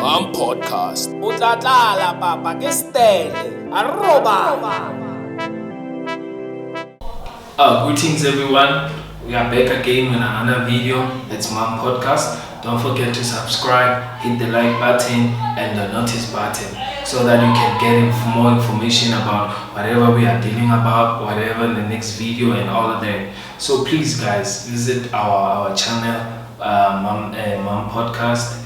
Mams Podcast. Utlatlala papa ke stele. Arroba. Greetings everyone. We are back again with another video. It's Mams Podcast. Don't forget to subscribe, hit the like button and the notice button so that you can get more information about whatever we are dealing about, whatever in the next video and all of that. So please guys, visit our channel, Mams Podcast.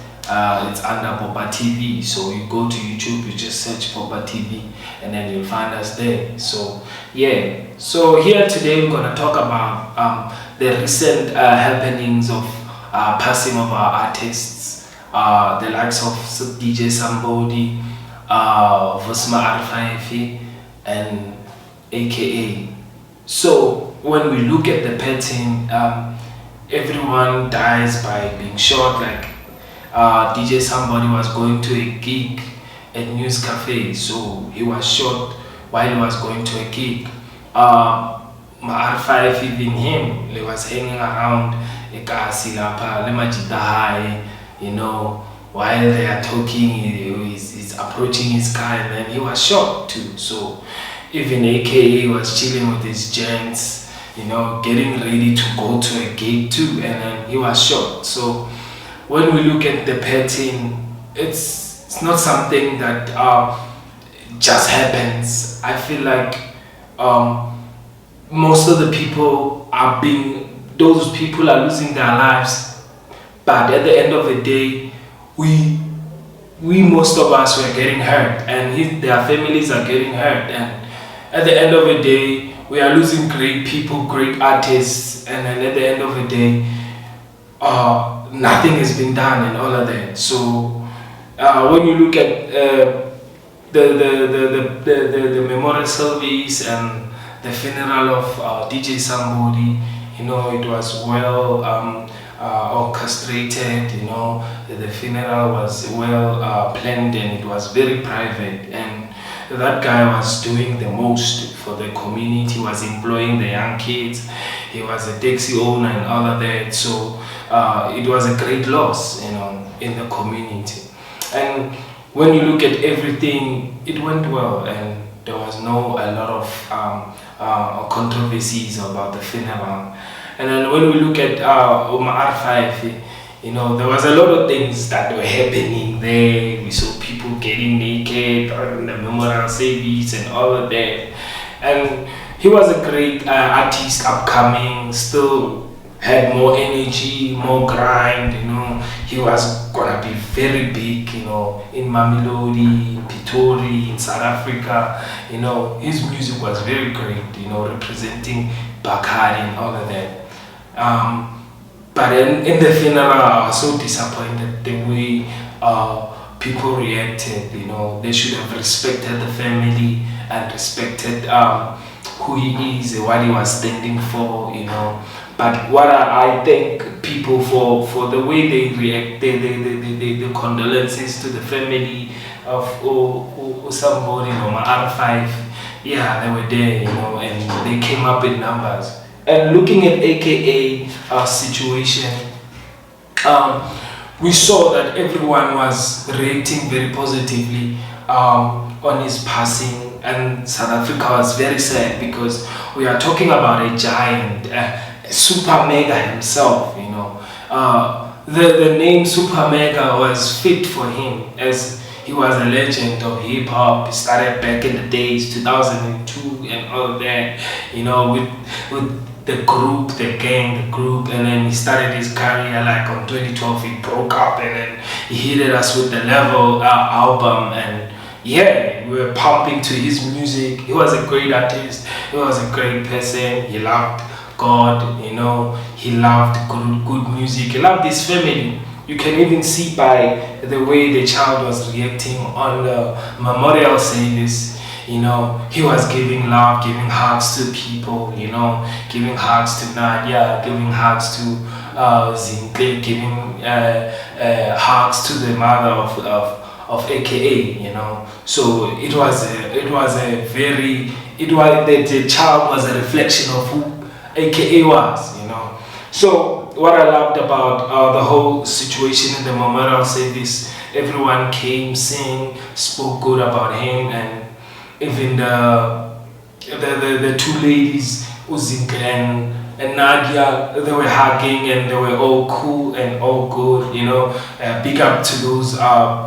It's under Popa TV. So you go to YouTube, you just search Popa TV and then you'll find us there. So yeah, so here today we're going to talk about the recent happenings of passing of our artists, the likes of DJ Somebody, Vosma Arfaifi and AKA. So when we look at the pattern, everyone dies by being shot. Like DJ Somebody was going to a gig at News Cafe, so he was shot while he was going to a gig. R5 even him, he was hanging around Ekasi Lapa, Lemajita High, you know, while they are talking, he's approaching his car and then he was shot too. So even AKA was chilling with his gents, you know, getting ready to go to a gig too, and then he was shot. So when we look at the pattern, it's not something that just happens. I feel like most of the people those people are losing their lives, but at the end of the day, we most of us were getting hurt, and their families are getting hurt, and at the end of the day, we are losing great people, great artists, and then at the end of the day, nothing has been done and all of that. So when you look at the memorial service and the funeral of DJ Somebody, you know, it was well orchestrated, you know, the funeral was well planned and it was very private, and that guy was doing the most for the community, was employing the young kids, he was a taxi owner and all of that. So it was a great loss, you know, in the community. And when you look at everything, it went well, and there was a lot of controversies about the funeral. And then when we look at R5, you know, there was a lot of things that were happening there. We saw people getting naked on the memorial service and all of that. And he was a great artist, upcoming, still had more energy, more grind, you know. He was gonna be very big, you know, in Mamelodi, Pitori, in South Africa. You know, his music was very great, you know, representing Bakari and all of that. But in the funeral, I was so disappointed the way people reacted. You know, they should have respected the family and respected who he is and what he was standing for, you know. But what I thank people for the way they react, the condolences to the family of somebody, you know, my R5, yeah, they were there, you know, and they came up in numbers. And looking at AKA situation, we saw that everyone was reacting very positively on his passing, and South Africa was very sad because we are talking about a giant, Super Mega himself, you know. The name Super Mega was fit for him, as he was a legend of hip hop. He started back in the days 2002 and all of that, you know, with the group, and then he started his career like on 2012. He broke up and then he hit us with the Level album, and yeah, we were pumping to his music. He was a great artist, he was a great person, he loved God, you know, he loved good music, he loved his family. You can even see by the way the child was reacting on the memorial service. You know, he was giving love, giving hugs to people, you know, giving hugs to Nadia, giving hugs to Zintle, giving hugs to the mother of AKA, you know. So the child was a reflection of who AKA was, you know. So what I loved about the whole situation in the memorial service, everyone came, sang, spoke good about him, and even the two ladies, Uzik and Nadia, they were hugging and they were all cool and all good, big up to those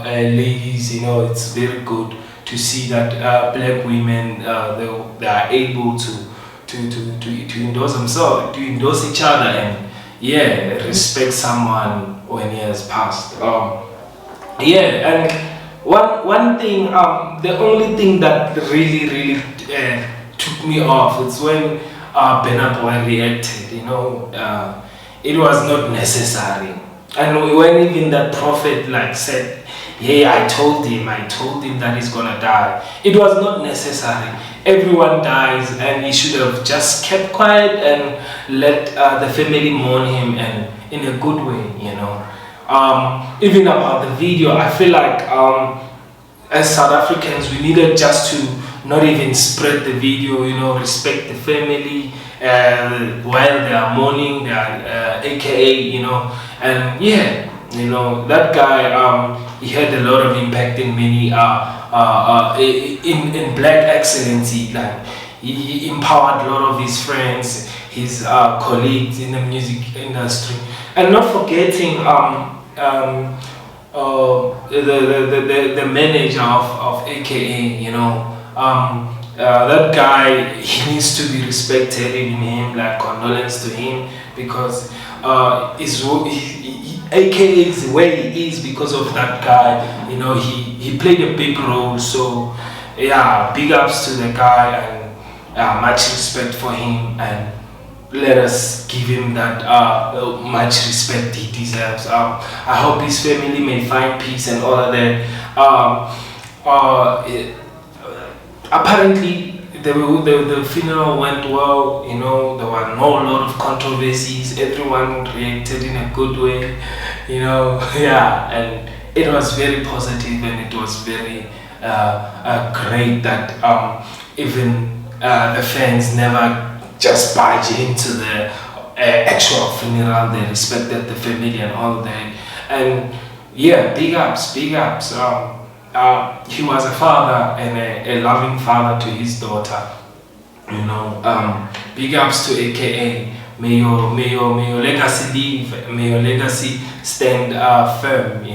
ladies, it's very good to see that black women, they are able to endorse themselves, to endorse each other, and respect someone when he has passed. And one thing, the only thing that really took me off is when Burna Boy reacted. It was not necessary, and when even that prophet said, "Hey, I told him that he's gonna die." It was not necessary. Everyone dies, and he should have just kept quiet and let the family mourn him, and in a good way. Even about the video, I feel like as South Africans, we needed just to not even spread the video, respect the family while they are mourning, AKA, and that guy, he had a lot of impact in many, in black excellency. He empowered a lot of his friends, his colleagues in the music industry, and not forgetting the manager of AKA, that guy, he needs to be respected. In him, condolence to him, because AKA is the way he is because of that guy. He played a big role. So big ups to the guy, and much respect for him, and let us give him that much respect he deserves. I hope his family may find peace and all of that. Apparently the funeral went well. There were no lot of controversies. Everyone reacted in a good way. And it was very positive, and it was very great that even the fans never just barge into the actual funeral. They respected the family and all that. And big ups. He was a father and a loving father to his daughter. Big ups to AKA. May your legacy live. May your legacy stand firm.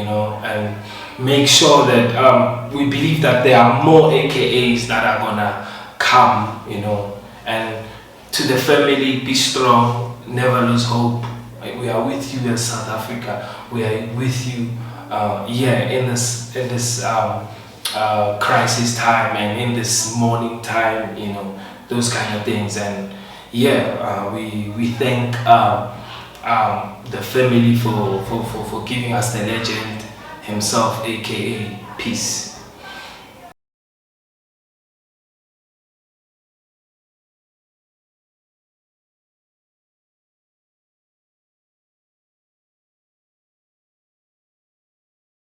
And make sure that we believe that there are more AKAs that are gonna come. And to the family, be strong, never lose hope. We are with you as South Africa. We are with you, in this crisis time and in this mourning time. Those kind of things. And we thank the family for giving us the legend himself, AKA Peace.